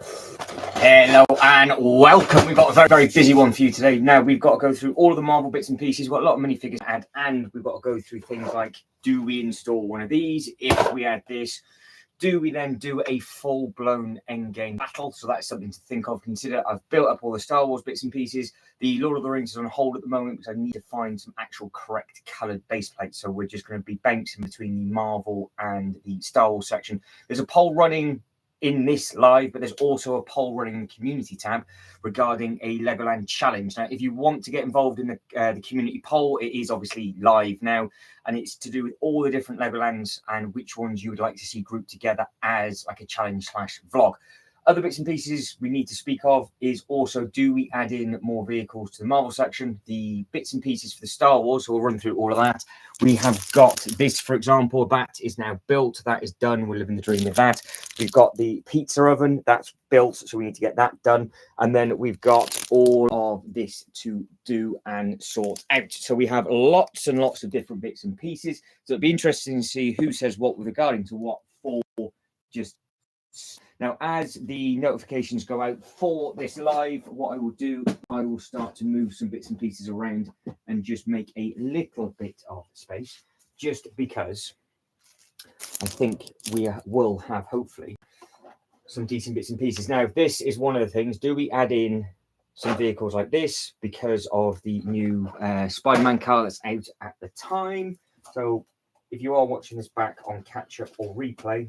Hello and welcome. We've got a very, very busy one for you today. Now, we've got to go through all of the Marvel bits and pieces. We've got a lot of minifigures to add, and we've got to go through things like, do we install one of these? If we add this, do we then do a full-blown endgame battle? So that's something to think of, consider. I've built up all the Star Wars bits and pieces. The Lord of the Rings is on hold at the moment because I need to find some actual correct coloured base plates. So we're just going to be bouncing between the Marvel and the Star Wars section. There's a poll running in this live, but there's also a poll running in the community tab regarding a Legoland challenge. Now, if you want to get involved in the community poll, it is obviously live now, and it's to do with all the different Legolands and which ones you would like to see grouped together as like a challenge / vlog. Other bits and pieces we need to speak of is also, do we add in more vehicles to the Marvel section? The bits and pieces for the Star Wars, so we'll run through all of that. We have got this, for example, that is now built. That is done. We're living the dream with that. We've got the pizza oven. That's built, so we need to get that done. And then we've got all of this to do and sort out. So we have lots and lots of different bits and pieces. So it'd be interesting to see who says what with regarding to what for just... Now, as the notifications go out for this live, what I will do, I will start to move some bits and pieces around and just make a little bit of space, just because I think we will have, hopefully, some decent bits and pieces. Now, this is one of the things. Do we add in some vehicles like this because of the new Spider-Man car that's out at the time? So if you are watching this back on catch-up or replay,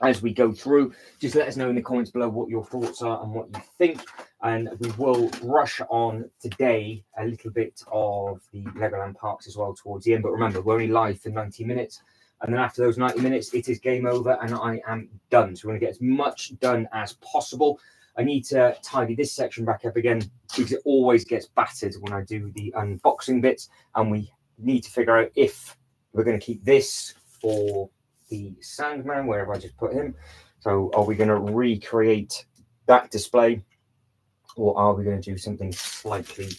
as we go through, just let us know in the comments below what your thoughts are and what you think, and we will rush on today a little bit of the Legoland parks as well towards the end. But remember, we're only live for 90 minutes, and then after those 90 minutes it is game over and I am done. So we're going to get as much done as possible. I need to tidy this section back up again because it always gets battered when I do the unboxing bits, and we need to figure out if we're going to keep this for the Sandman, wherever I just put him. So are we going to recreate that display, or are we going to do something slightly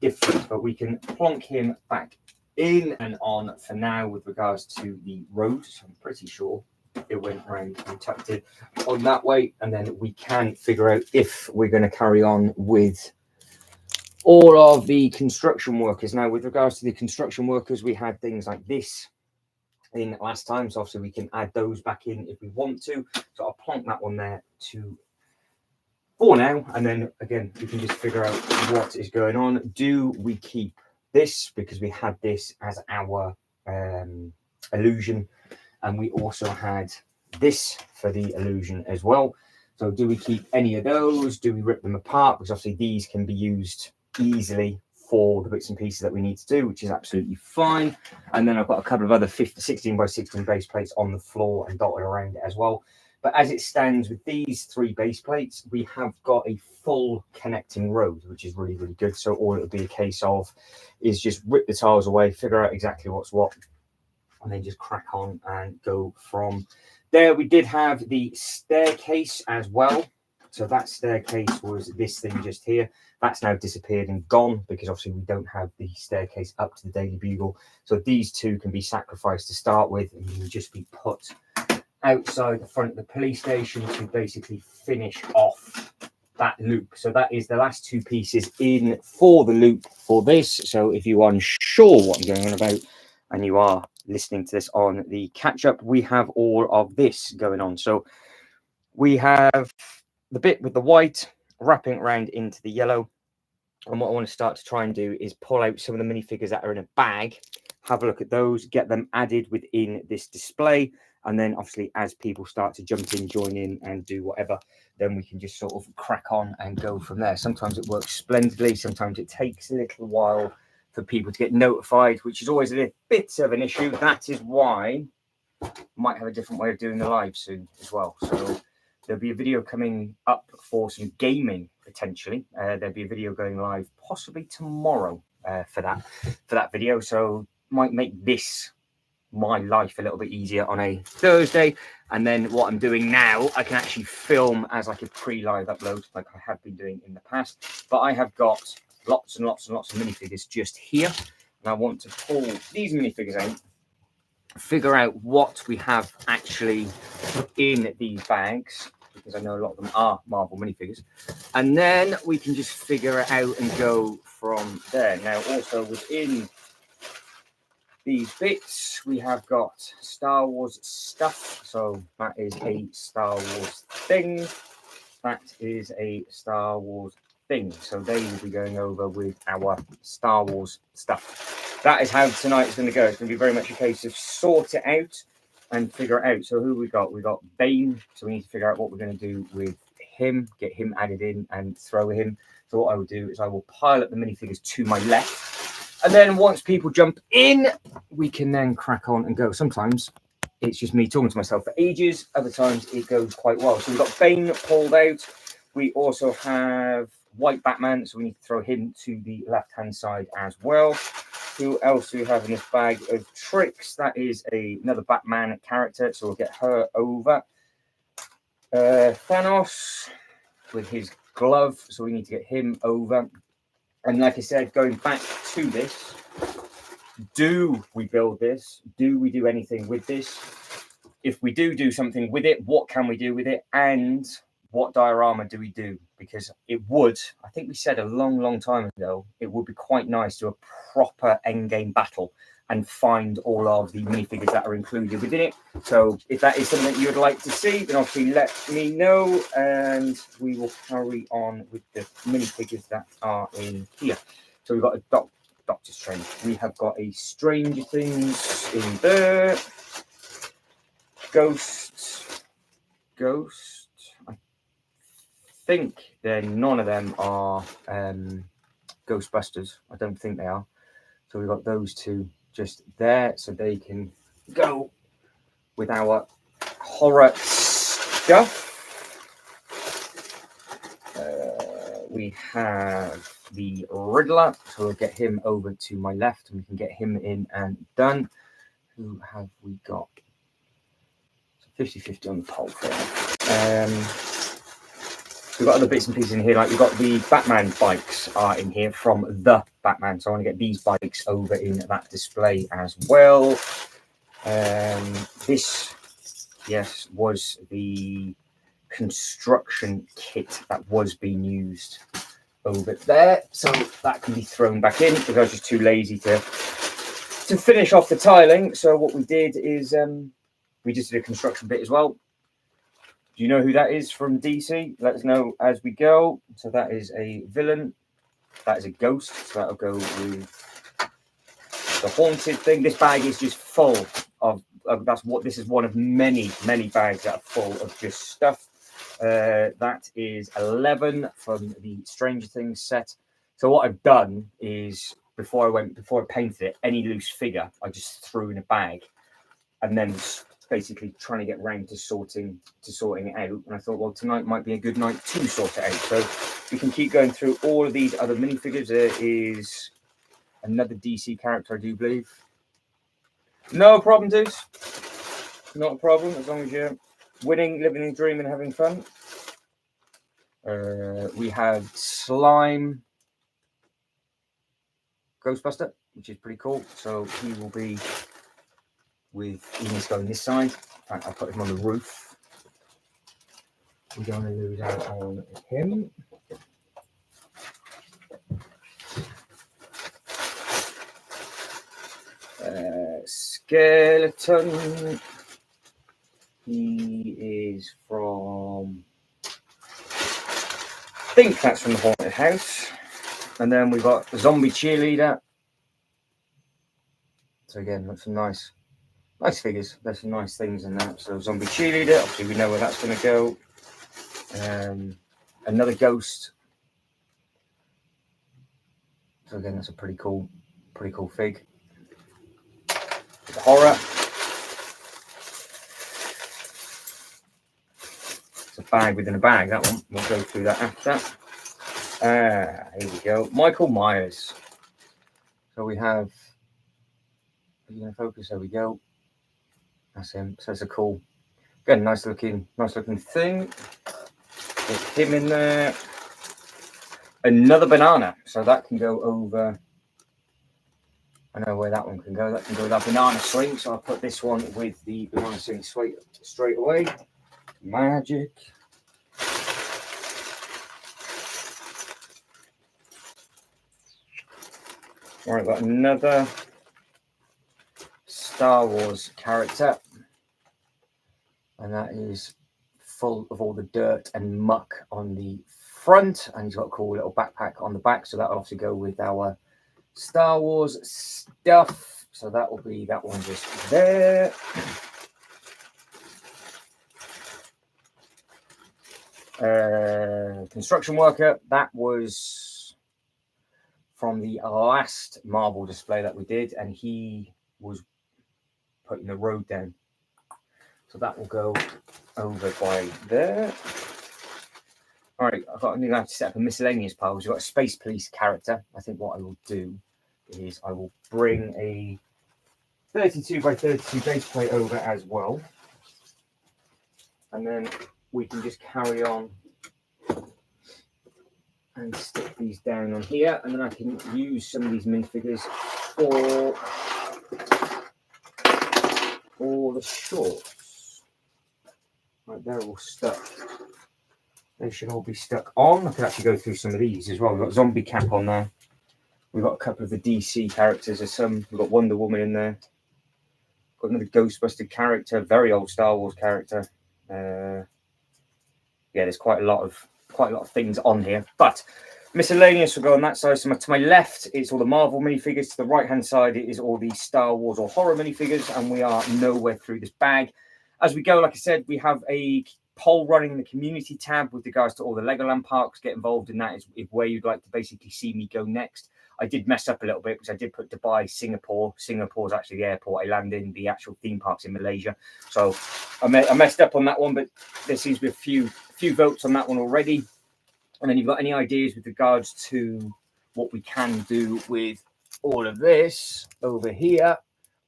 different? But we can plonk him back in and on for now with regards to the road. So I'm pretty sure it went around and tucked it on that way, and then we can figure out if we're going to carry on with all of the construction workers. Now, with regards to the construction workers, we had things like this in last time, so obviously we can add those back in if we want to. So I'll plonk that one there for now, and then again we can just figure out what is going on. Do we keep this because we had this as our illusion, and we also had this for the illusion as well? So do we keep any of those? Do we rip them apart? Because obviously these can be used easily for the bits and pieces that we need to do, which is absolutely fine. And then I've got a couple of other 16 by 16 base plates on the floor and dotted around it as well. But as it stands with these 3 base plates, we have got a full connecting road, which is really, really good. So all it would be a case of is just rip the tiles away, figure out exactly what's what, and then just crack on and go from there. We did have the staircase as well. So that staircase was this thing just here. That's now disappeared and gone because obviously we don't have the staircase up to the Daily Bugle. So these two can be sacrificed to start with, and you can just be put outside the front of the police station to basically finish off that loop. So that is the last 2 pieces in for the loop for this. So if you are unsure what I'm going on about and you are listening to this on the catch-up, we have all of this going on. So we have the bit with the white wrapping around into the yellow, and what I want to start to try and do is pull out some of the minifigures that are in a bag, have a look at those, get them added within this display, and then obviously as people start to jump in, join in and do whatever, then we can just sort of crack on and go from there. Sometimes it works splendidly, sometimes it takes a little while for people to get notified, which is always a bit of an issue. That is why I might have a different way of doing the live soon as well. So there'll be a video coming up for some gaming potentially. There'll be a video going live possibly tomorrow for that video. So might make this my life a little bit easier on a Thursday. And then what I'm doing now, I can actually film as like a pre-live upload like I have been doing in the past. But I have got lots and lots and lots of minifigures just here, and I want to pull these minifigures out, figure out what we have actually in these bags, because I know a lot of them are Marvel minifigures. And then we can just figure it out and go from there. Now, also within these bits, we have got Star Wars stuff. So that is a Star Wars thing. That is a Star Wars thing. So they will be going over with our Star Wars stuff. That is how tonight is going to go. It's going to be very much a case of sort it out and figure it out. So who we got? We got Bane. So we need to figure out what we're going to do with him, get him added in and throw him. So what I will do is I will pile up the minifigures to my left. And then once people jump in, we can then crack on and go. Sometimes it's just me talking to myself for ages. Other times it goes quite well. So we've got Bane pulled out. We also have White Batman. So we need to throw him to the left-hand side as well. Who else do we have in this bag of tricks? That is another Batman character. So we'll get her over. Thanos with his glove. So we need to get him over. And like I said, going back to this, do we build this? Do we do anything with this? If we do something with it, what can we do with it? And what diorama do we do? Because it would, I think we said a long time ago, it would be quite nice to do a proper endgame battle and find all of the minifigures that are included within it. So if that is something that you would like to see, then obviously let me know and we will carry on with the minifigures that are in here. So we've got a Doctor Strange. We have got a Stranger Things in there. Ghost. I think then none of them are Ghostbusters. I don't think they are. So we've got those two just there, so they can go with our horror stuff. We have the Riddler, so we'll get him over to my left and we can get him in and done. Who have we got? 50-50 on the poll thing. We've got other bits and pieces in here, like we've got the Batman bikes are in here from the Batman. So I want to get these bikes over in that display as well. This, yes, was the construction kit that was being used over there. So that can be thrown back in because I was just too lazy to finish off the tiling. So what we did is we just did a construction bit as well. Do you know who that is from DC? Let us know as we go. So that is a villain. That is a ghost. So that'll go with the haunted thing. This bag is just full of this is one of many bags that are full of just stuff. That is 11 from the Stranger Things set. So what I've done is before I painted it, any loose figure I just threw in a bag, and then basically trying to get round to sorting it out. And I thought, well, tonight might be a good night to sort it out. So we can keep going through all of these other minifigures. There is another DC character, I do believe. No problem, dudes. Not a problem, as long as you're winning, living the dream and having fun. We have Slime Ghostbuster, which is pretty cool. So he will be with Enos going this side. In fact, I'll put him on the roof. We don't want to lose out on him. Skeleton. He is from, I think that's from the Haunted House. And then we've got the Zombie Cheerleader. So again, that's some nice figures. There's some nice things in that. So Zombie Cheerleader, obviously we know where that's going to go. Another ghost. So again, that's a pretty cool fig. The horror. It's a bag within a bag, that one. We'll go through that after. Here we go. Michael Myers. So we have, are you going to focus? There we go. That's him. So it's a cool, again, nice looking thing. Get him in there. Another banana. So that can go over. I know where that one can go. That can go with that banana swing. So I'll put this one with the banana swing straight away. Magic. All right, got another Star Wars character, and that is full of all the dirt and muck on the front, and he's got a cool little backpack on the back, so that'll obviously go with our Star Wars stuff. So that will be that one just there. Construction worker, that was from the last Marvel display that we did, and he was putting the road down. So that will go over by there. All right, I'm going to have to set up a miscellaneous pile. We've got a Space Police character. I think what I will do is I will bring a 32 by 32 base plate over as well. And then we can just carry on and stick these down on here. And then I can use some of these minifigures for the shorts. Right, they're all stuck. They should all be stuck on. I could actually go through some of these as well. We've got Zombie Cap on there. We've got a couple of the DC characters. We've got Wonder Woman in there. Got another Ghostbuster character, very old Star Wars character. Yeah, there's quite a lot of things on here. But miscellaneous will go on that side. So to my left, it's all the Marvel minifigures. To the right-hand side, it is all the Star Wars or horror minifigures. And we are nowhere through this bag. As we go, like I said, we have a poll running in the community tab with regards to all the Legoland parks. Get involved in that is where you'd like to basically see me go next. I did mess up a little bit because I did put Dubai, Singapore. Singapore is actually the airport I land in. The actual theme parks in Malaysia. So I messed up on that one, but there seems to be a few votes on that one already. And then you've got any ideas with regards to what we can do with all of this over here.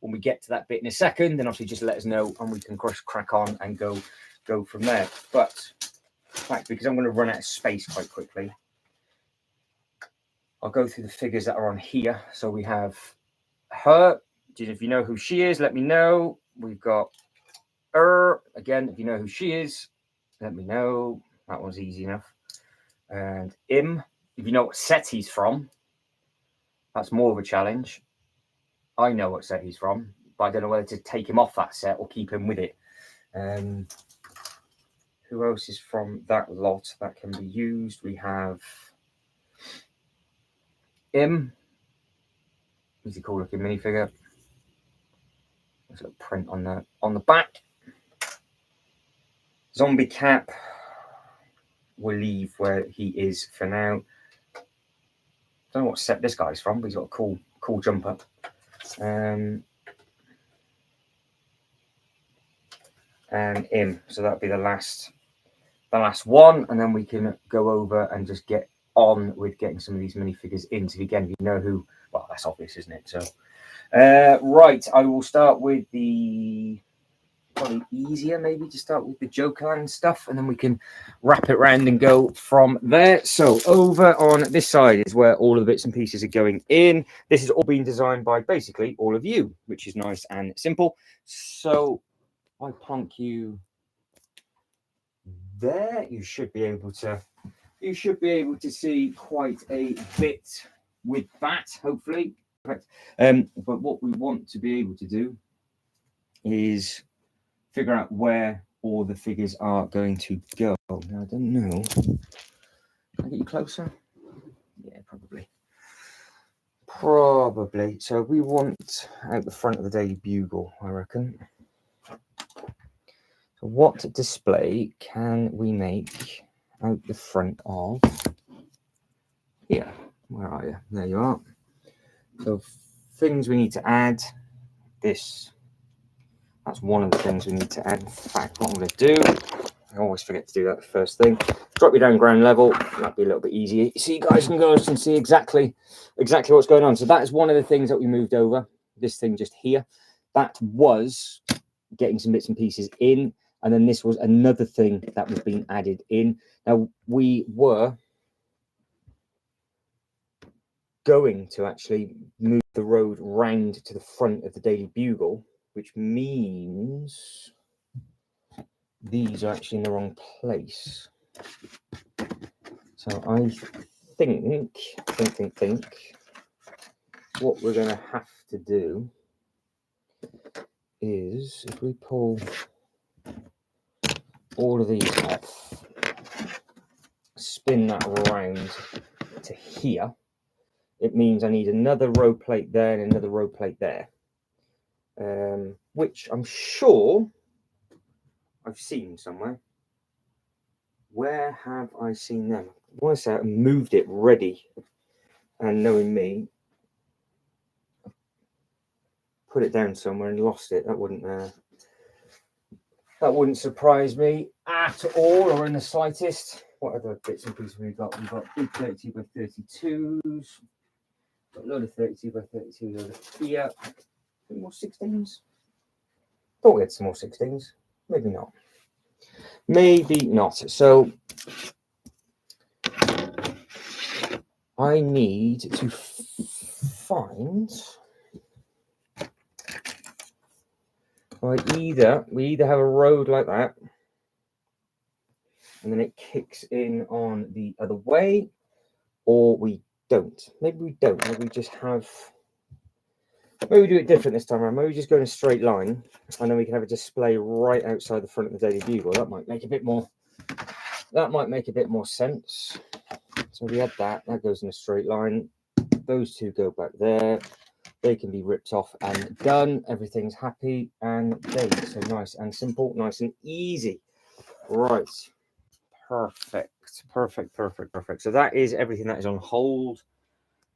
When we get to that bit in a second, then obviously just let us know and we can crack on and go from there. But in fact, because I'm going to run out of space quite quickly, I'll go through the figures that are on here. So we have her. If you know who she is, let me know. We've got her. Again, if you know who she is, let me know. That one's easy enough. And him. If you know what set he's from, that's more of a challenge. I know what set he's from, but I don't know whether to take him off that set or keep him with it. Who else is from that lot that can be used? We have him. He's a cool looking minifigure. There's a little print on the back. Zombie Cap. We'll leave where he is for now. Don't know what set this guy's from, but he's got a cool jumper. And him. So that'll be the last one, and then we can go over and just get on with getting some of these minifigures in. So again, you know who. Well, that's obvious, isn't it? So, right, I will start with probably easier maybe to start with the Jokerland stuff, and then we can wrap it around and go from there. So over on this side is where all of the bits and pieces are going in. This is all being designed by basically all of you, which is nice and simple. So I plonk you there. You should be able to see quite a bit with that, hopefully. But what we want to be able to do is figure out where all the figures are going to go. Now, I don't know. Can I get you closer? Yeah, probably. So we want out the front of the Daily Bugle, I reckon. So what display can we make out the front of here? Where are you? There you are. So things we need to add. That's one of the things we need to add. In fact, what I'm going to do, I always forget to do that the first thing. Drop you down ground level. That'd be a little bit easier. So you guys can go and see exactly what's going on. So that is one of the things that we moved over. This thing just here. That was getting some bits and pieces in. And then this was another thing that was being added in. Now, we were going to actually move the road round to the front of the Daily Bugle, which means these are actually in the wrong place. So I think what we're going to have to do is, if we pull all of these off, spin that around to here, it means I need another row plate there and another row plate there, which I'm sure I've seen somewhere. Where have I seen them? I want to say I moved it ready, and knowing me, put it down somewhere and lost it. That wouldn't surprise me at all, or in the slightest. What other bits and pieces we've got? We've got big 32 by 32s. Got a load of 32 by 32s over here. Some more 16s. Thought we had some more 16s. Maybe not. Maybe not. So I need to find. We either have a road like that, and then it kicks in on the other way, or we don't. Maybe we don't. Maybe we just have. Maybe we do it different this time around. Maybe we just go in a straight line, and then we can have a display right outside the front of the Daily Bugle. That might make a bit more. That might make a bit more sense. So we had that. That goes in a straight line. Those two go back there. They can be ripped off and done. Everything's happy and day. So nice and simple, nice and easy. Right. Perfect. So that is everything that is on hold,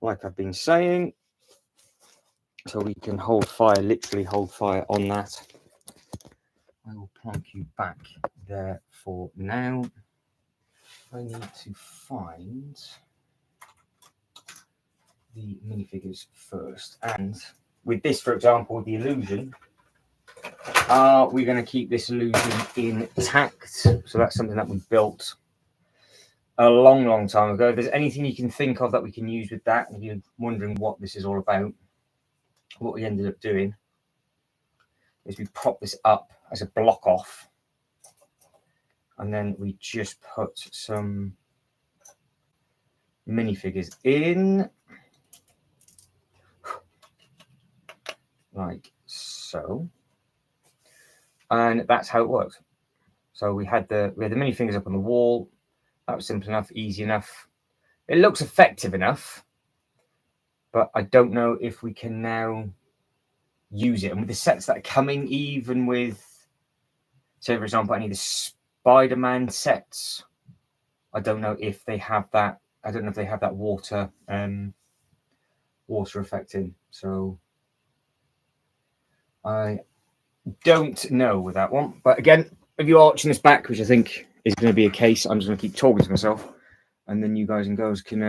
like I've been saying. So we can hold fire, literally hold fire on that. I will plonk you back there for now. I need to find the minifigures first. And with this, for example, the illusion, we're going to keep this illusion intact. So that's something that we built a long time ago. If there's anything you can think of that we can use with that, and you're wondering what this is all about, what we ended up doing is we prop this up as a block off, and then we just put some minifigures in, like so, and that's how it works. So we had the minifigures up on the wall. That was simple enough, easy enough. It looks effective enough, but I don't know if we can now use it. And with the sets that are coming, even with, say for example, any of the Spider-Man sets, I don't know if they have that. I don't know if they have that water effect in. So I don't know with that one. But again, if you are watching this back, which I think is going to be a case, I'm just going to keep talking to myself, and then you guys and girls can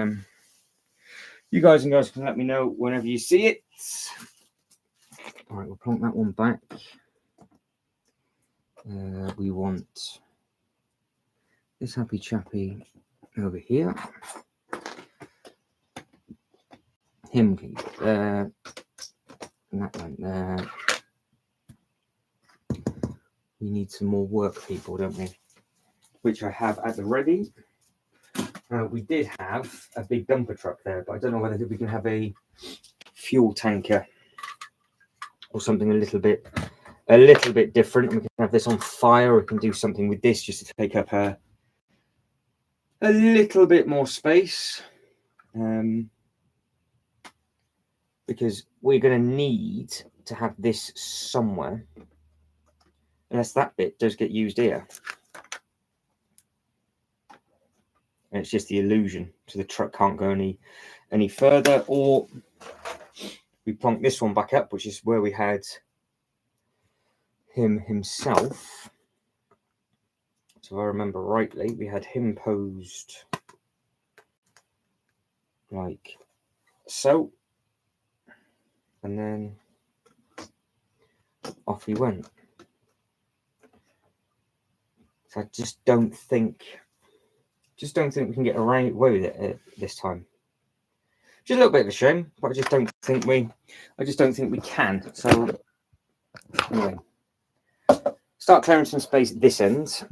let me know whenever you see it. All right, we'll plonk that one back. We want this happy chappy over here. Him can go there. And that went there. We need some more work people, don't we? Which I have at the ready. We did have a big dumper truck there, but I don't know whether we can have a fuel tanker or something a little bit different. We can have this on fire, or we can do something with this just to take up a little bit more space, because we're going to need to have this somewhere, unless that bit does get used here. And it's just the illusion, so the truck can't go any further. Or we plonk this one back up, which is where we had him himself. So if I remember rightly, we had him posed like so, and then off he went. So I just don't think we can get away with it this time. Just a little bit of a shame, but I just don't think we can. So anyway, start start clearing some space at this end,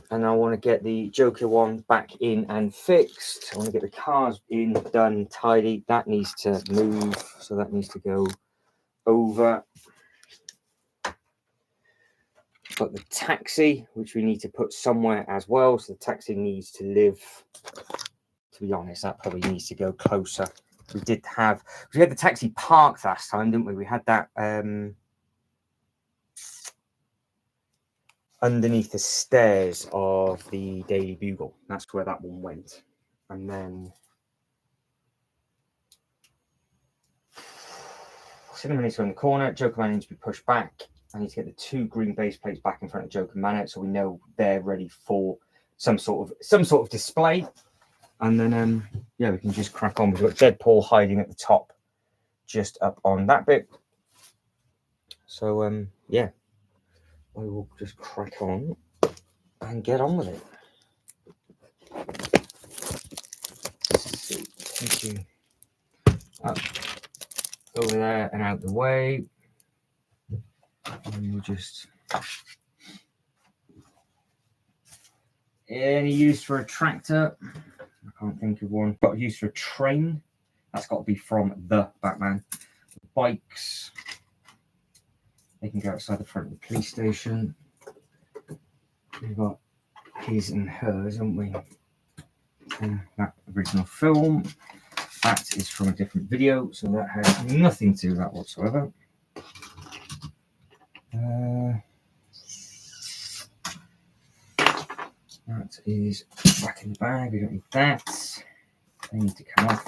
and I want to get the Joker one back in and fixed. I want to get the cars in, done, tidy. That needs to move, so that needs to go over. But the taxi, which we need to put somewhere as well, so the taxi needs to live. To be honest, that probably needs to go closer. We had the taxi parked last time, didn't we? We had that underneath the stairs of the Daily Bugle. That's where that one went. And then Cinnamon needs to go in the corner. Joker Man needs to be pushed back. I need to get the 2 green base plates back in front of Joker Man, so we know they're ready for some sort of display. And then yeah, we can just crack on. We've got Deadpool hiding at the top, just up on that bit. So yeah, we will just crack on and get on with it. Let's see. Thank you. Up over there and out the way. And we'll just any use for a tractor. I can't think of one. Got use for a train. That's got to be from the Batman. Bikes. They can go outside the front of the police station. We've got his and hers, haven't we? From that original film. That is from a different video, so that has nothing to do with that whatsoever. That is back in the bag. We don't need that. They need to come off.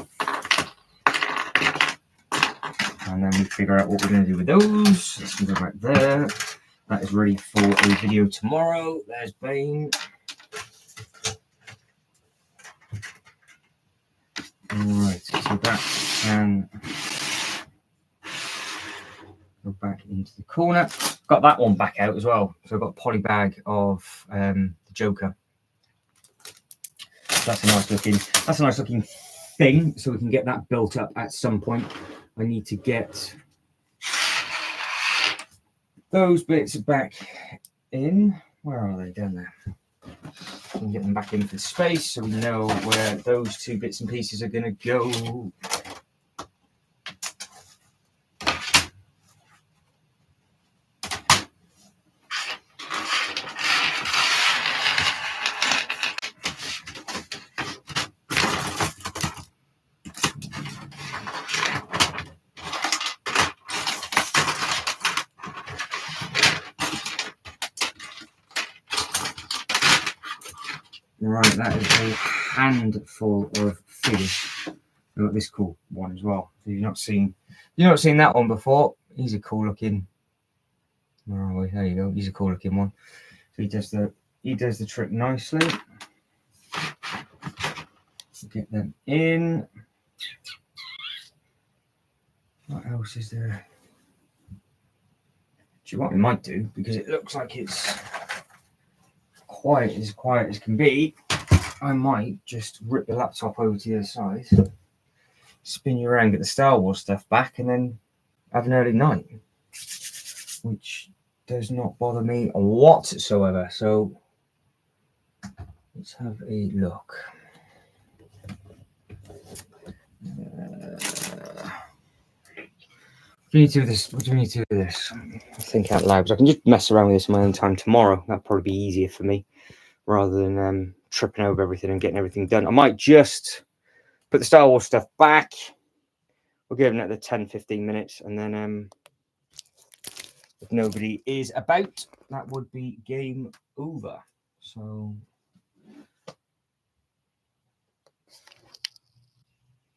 And then we figure out what we're going to do with those. Let's go back there. That is ready for a video tomorrow. There's Bane. Alright, so that can go back into the corner. Got that one back out as well. So I've got a poly bag of the Joker. That's a nice looking thing. So we can get that built up at some point. I need to get those bits back in. Where are they? Down there. We can get them back into the space so we know where those 2 bits and pieces are going to go. Right, that is a handful of figures. We've got this cool one as well. So you've not seen that one before. He's a cool looking. Where are we? There you go. He's a cool looking one. So he does the trick nicely. Get them in. What else is there? Do you know what we might do? Because it looks like it's quiet as can be. I might just rip the laptop over to the other side, spin you around, get the Star Wars stuff back, and then have an early night, which does not bother me whatsoever. So let's have a look. What do we need to do with this? What do we need to do with this? Think out loud, because I can just mess around with this in my own time tomorrow. That'd probably be easier for me rather than tripping over everything and getting everything done. I might just put the Star Wars stuff back. We'll give it another 10-15 minutes, and then if nobody is about, that would be game over. So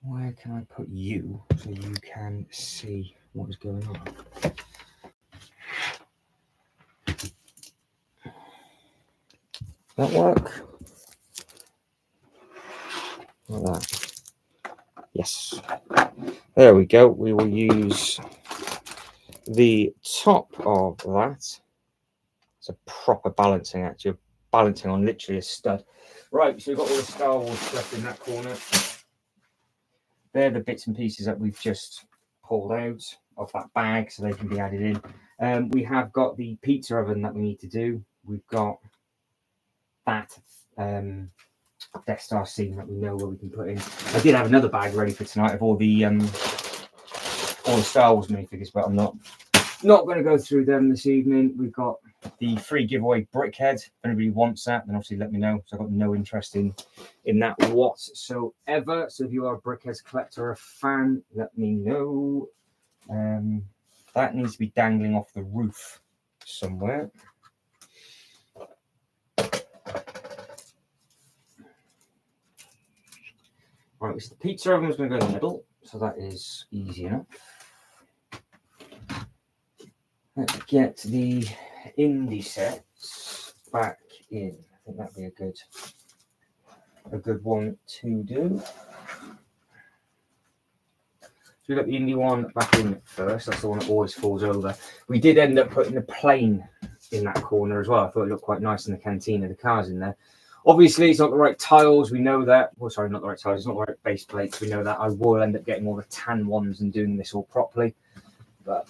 where can I put you so you can see what is going on? That work? Like that. Yes. There we go. We will use the top of that. It's a proper balancing act. You're balancing on literally a stud. Right, so we've got all the Star Wars stuff in that corner. They're the bits and pieces that we've just pulled out of that bag so they can be added in. We have got the pizza oven that we need to do. We've got that Death Star scene that we know where we can put in. I did have another bag ready for tonight of all the Star Wars minifigures, but I'm not going to go through them this evening. We've got the free giveaway brickhead. If anybody wants that, then obviously let me know. So I've got no interest in that whatsoever. So if you are a brickheads collector or a fan, let me know. That needs to be dangling off the roof somewhere. Right, so the pizza oven is going to go in the middle, so that is easy enough. Let's get the indie sets back in. I think that'd be a good one to do. So we got the indie one back in first. That's the one that always falls over. We did end up putting the plane in that corner as well. I thought it looked quite nice in the cantina, the cars in there. Obviously, it's not the right tiles. We know that. Well, sorry, not the right tiles. It's not the right base plates. We know that. I will end up getting all the tan ones and doing this all properly. But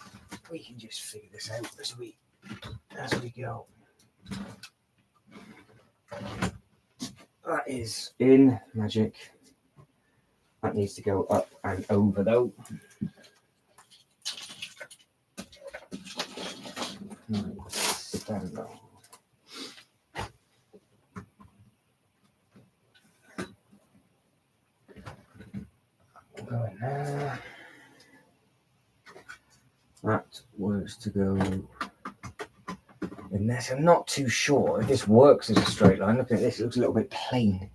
we can just figure this out as we go. That is in magic. That needs to go up and over though. Stand on. Go in there. That was to go in this. I'm not too sure if this works as a straight line. Looking at this, it looks a little bit plain.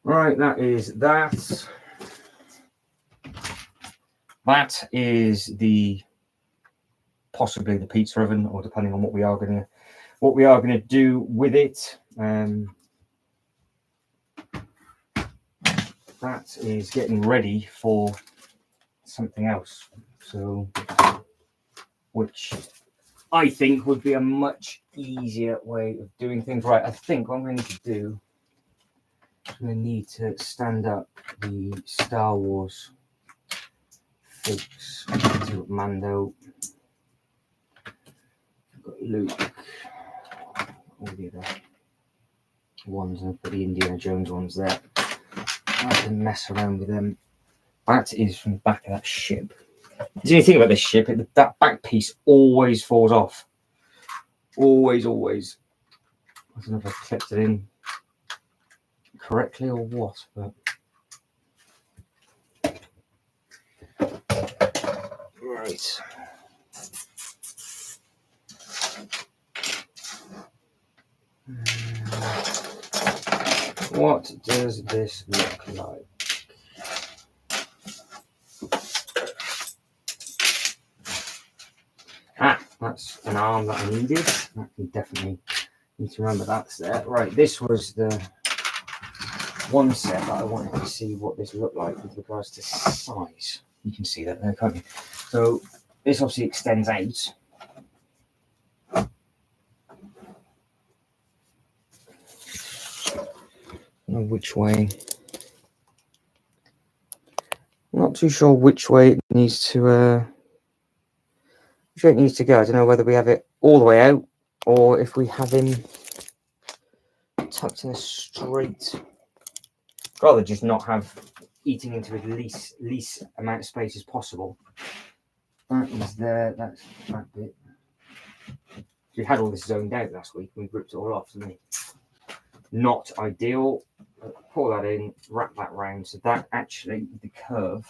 Right, that is that. That is the possibly the pizza oven, or depending on what we are gonna do with it. That is getting ready for something else. So, which I think would be a much easier way of doing things. Right, I think what I'm going to need to do, I'm going to need to stand up the Star Wars folks. To Mando, I've got Luke, all the other ones, and put the Indiana Jones ones there. I can mess around with them. That is from the back of that ship. The only thing about this ship, that back piece always falls off. Always. I don't know if I clipped it in correctly or what, but right. What does this look like? That's an arm that I needed. I can definitely need to remember that's there. Right, this was the one set that I wanted to see what this looked like with regards to size. You can see that there, can't you? So this obviously extends out. I don't know which way. I'm not too sure which way it needs to go. I don't know whether we have it all the way out or if we have him tucked in a straight. I'd rather just not have eating into as least amount of space as possible. That is there. That's that bit. We had all this zoned out last week. We ripped it all off, didn't we? Not ideal. Pull that in, wrap that round. So that actually, the curve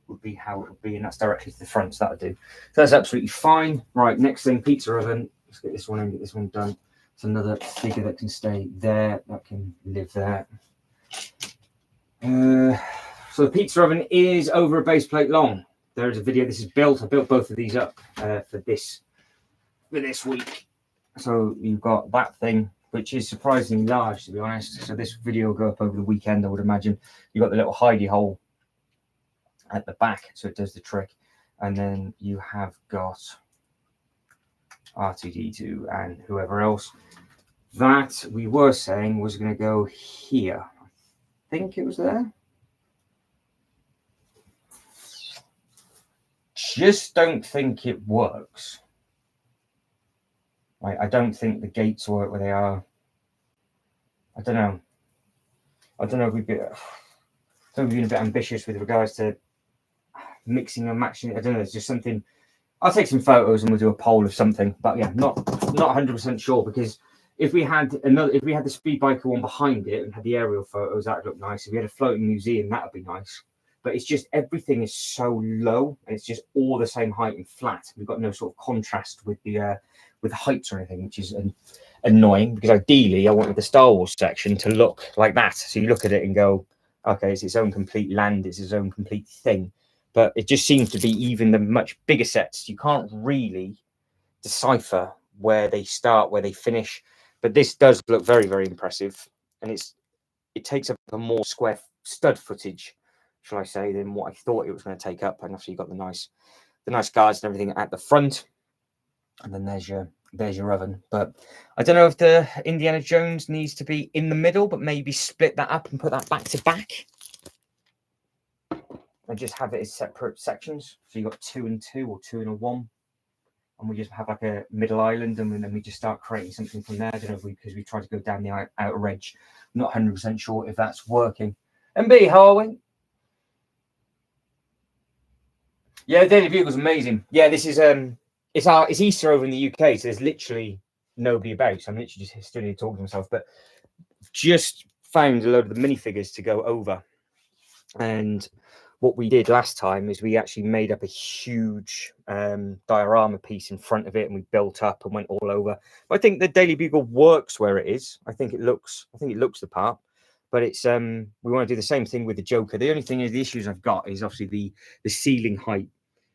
would be how it would be, and that's directly to the front. So that'll do. So that's absolutely fine. Right, next thing, pizza oven. Let's get this one in, get this one done. It's another figure that can stay there, that can live there. So the pizza oven is over a base plate long. There is a video. This is built. I built both of these up for this week. So you've got that thing, which is surprisingly large, to be honest. So this video will go up over the weekend, I would imagine. You've got the little hidey hole at the back, so it does the trick. And then you have got R2D2 and whoever else. That we were saying was going to go here. I think it was there. just don't think it works. I don't think the gates work where they are. I don't know. I don't know if we've been a bit ambitious with regards to mixing and matching. I don't know. There's just something. I'll take some photos and we'll do a poll of something. But yeah, not 100% sure, because if we had the speed biker one behind it and had the aerial photos, that'd look nice. If we had a floating museum, that'd be nice. But it's just everything is so low and it's just all the same height and flat. We've got no sort of contrast with the heights or anything, which is annoying, because ideally I wanted the Star Wars section to look like that. So you look at it and go, okay, it's its own complete land, it's its own complete thing. But it just seems to be, even the much bigger sets, you can't really decipher where they start, where they finish. But this does look very, very impressive, and it takes up a more square stud footage, shall I say, than what I thought it was going to take up. And obviously you've got the nice guards and everything at the front, and then there's your oven. But I don't know if the Indiana Jones needs to be in the middle, but maybe split that up and put that back to back, and just have it as separate sections. So you've got 2 and 2 or 2 and a 1. And we just have like a middle island, and then we just start creating something from there. I don't know, because we tried to go down the outer edge. I'm not 100% sure if that's working. MB, how are we? Yeah, the Daily Bugle's amazing. Yeah, this is it's Easter over in the UK, so there's literally nobody about. So I'm literally just stood here talking to myself, but just found a load of the minifigures to go over. And what we did last time is we actually made up a huge diorama piece in front of it, and we built up and went all over. But I think the Daily Bugle works where it is. I think it looks the part. But it's we want to do the same thing with the Joker. The only thing is, the issues I've got is obviously the ceiling height.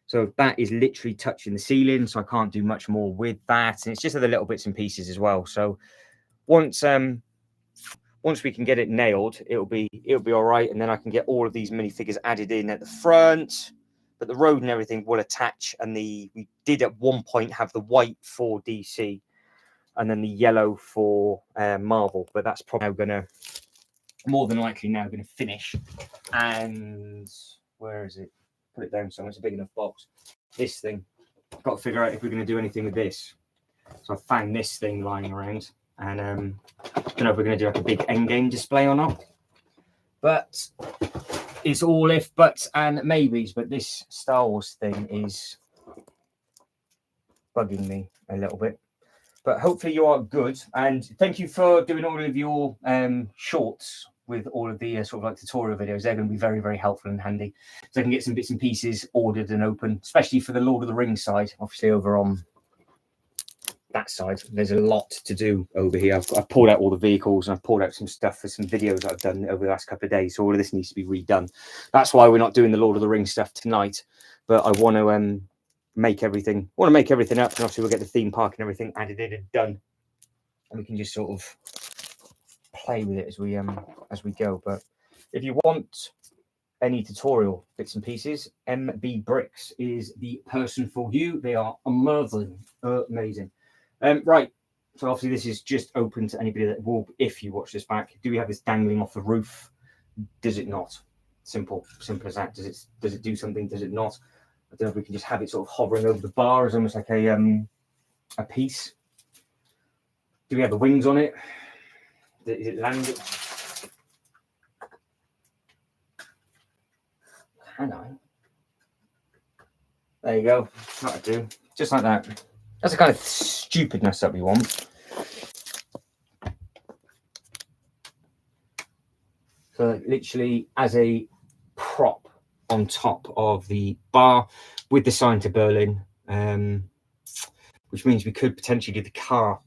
So that is literally touching the ceiling, so I can't do much more with that. And it's just other little bits and pieces as well. So once we can get it nailed, it'll be all right, and then I can get all of these minifigures added in at the front. But the road and everything will attach, and we did at one point have the white for DC, and then the yellow for Marvel. But that's probably now gonna, more than likely now, gonna finish. And where is it? Put it down somewhere. It's a big enough box. This thing. I've got to figure out if we're gonna do anything with this. So I found this thing lying around. And I don't know if we're going to do like a big endgame display or not, but it's all if, buts, and maybes. But this Star Wars thing is bugging me a little bit. But hopefully you are good, and thank you for doing all of your shorts with all of the sort of like tutorial videos. They're going to be very, very helpful and handy, so I can get some bits and pieces ordered and open, especially for the Lord of the Rings side. Obviously over on that side, there's a lot to do over here. I've pulled out all the vehicles, and I've pulled out some stuff for some videos I've done over the last couple of days. So all of this needs to be redone. That's why we're not doing the Lord of the Rings stuff tonight. But I want to make everything up, and obviously we'll get the theme park and everything added in and done, and we can just sort of play with it as we go. But if you want any tutorial bits and pieces, MB Bricks is the person for you. They are amazing. Right, so obviously this is just open to anybody that will, if you watch this back. Do we have this dangling off the roof? Does it not? Simple as that. Does it do something? Does it not? I don't know if we can just have it sort of hovering over the bar as almost like a piece. Do we have the wings on it? Is it landed? Can I? There you go. That'll do. Just like that. That's the kind of stupidness that we want. So literally as a prop on top of the bar with the sign to Berlin, which means we could potentially do the car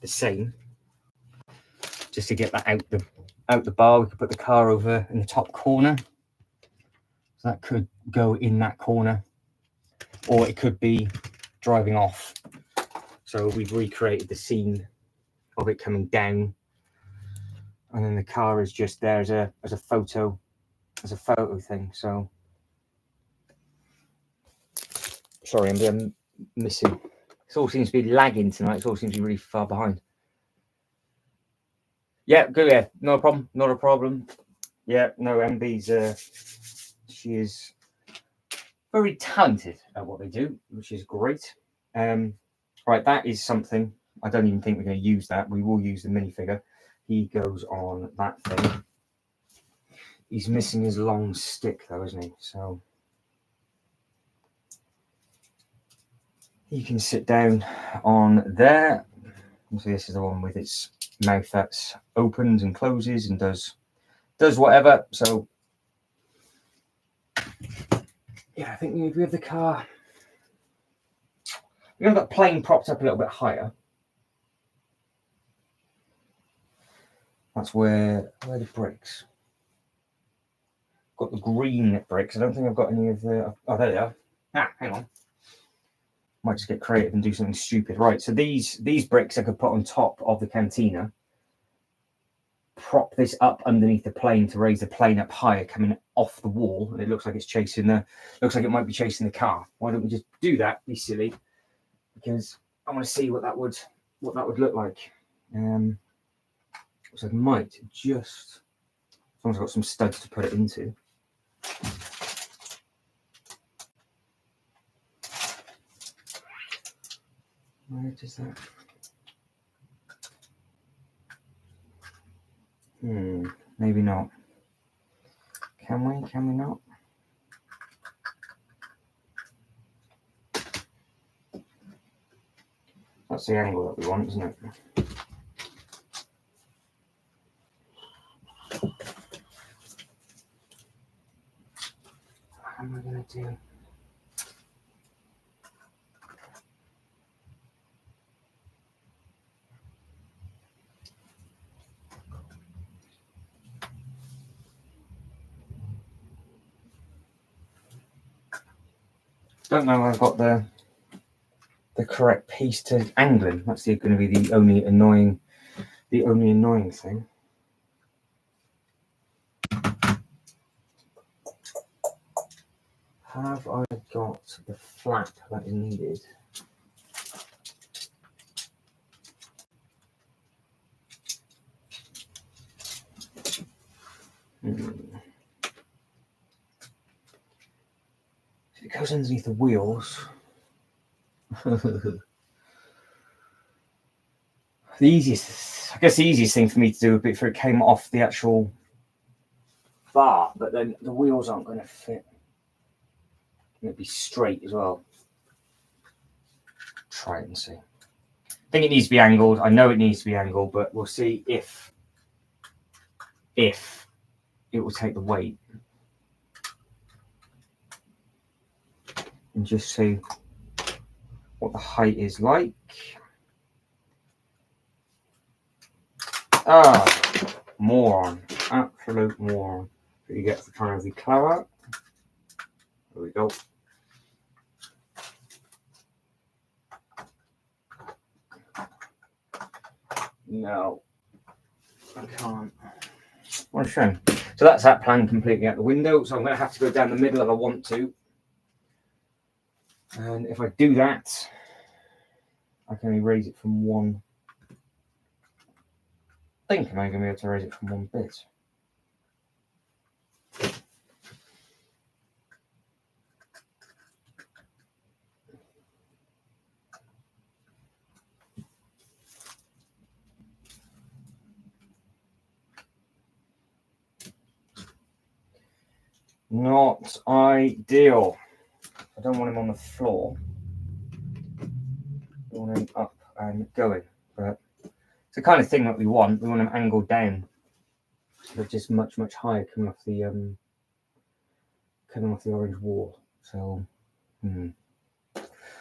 the same, just to get that out the bar. We could put the car over in the top corner, so that could go in that corner, or it could be driving off. So we've recreated the scene of it coming down, and then the car is just there as a photo thing. So sorry, I'm missing. It all seems to be lagging tonight. It all seems to be really far behind. Yeah, good. Yeah, not a problem. Yeah, no, MB's she is very talented at what they do, which is great. Right, that is something. I don't even think we're going to use that. We will use the minifigure. He goes on that thing. He's missing his long stick though, isn't he? So he can sit down on there. So this is the one with its mouth that's opens and closes and does whatever. So yeah, I think we have the car. We've got the plane propped up a little bit higher. That's where the bricks. Got the green bricks. I don't think I've got any of the. Oh, there they are. Ah, hang on. Might just get creative and do something stupid. Right. So these bricks I could put on top of the cantina. Prop this up underneath the plane to raise the plane up higher, coming off the wall, and it looks like it's chasing the. Looks like it might be chasing the car. Why don't we just do that? Be silly, because I want to see what that would look like. So I might just. Someone's got some studs to put it into. Where does that? Maybe not. Can we? Can we not? That's the angle that we want, isn't it? What am I going to do? Don't know. I've got the correct piece to angling. That's going to be the only annoying thing. Have I got the flap that is needed? If it goes underneath the wheels. The easiest thing for me to do would be if it came off the actual bar, but then the wheels aren't going to fit. And it'd be straight as well. Try it and see. I think it needs to be angled. I know it needs to be angled, but we'll see if it will take the weight. And just see what the height is like. Moron. Absolute moron. So you get the kind of the colour. There we go. No, I can't. What a shame. So that's that plan completely out the window. So I'm going to have to go down the middle if I want to. And if I do that, I can only raise it from one. I think I'm only going to be able to raise it from one bit. Not ideal. I don't want him on the floor. I want him up and going. But it's the kind of thing that we want. We want him angled down. So just much higher coming off the orange wall. So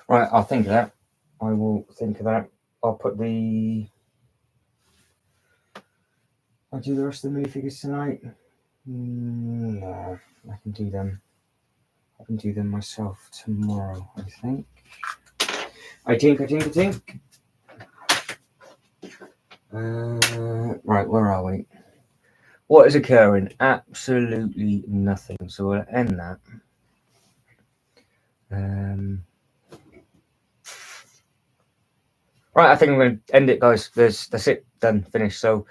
right, I'll think of that. I will think of that. I'll do the rest of the minifigures tonight. No, I can do them. I can do them myself tomorrow, I think. I think. Right, where are we? What is occurring? Absolutely nothing. So we'll end that. Right, I think I'm going to end it, guys. That's it. Done. Finished. So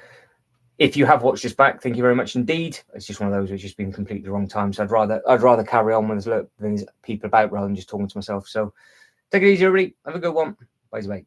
If you have watched this back, thank you very much indeed. It's just one of those which has been completely the wrong time. So I'd rather carry on when there's people about rather than just talking to myself. So take it easy, everybody. Have a good one. Bye bye.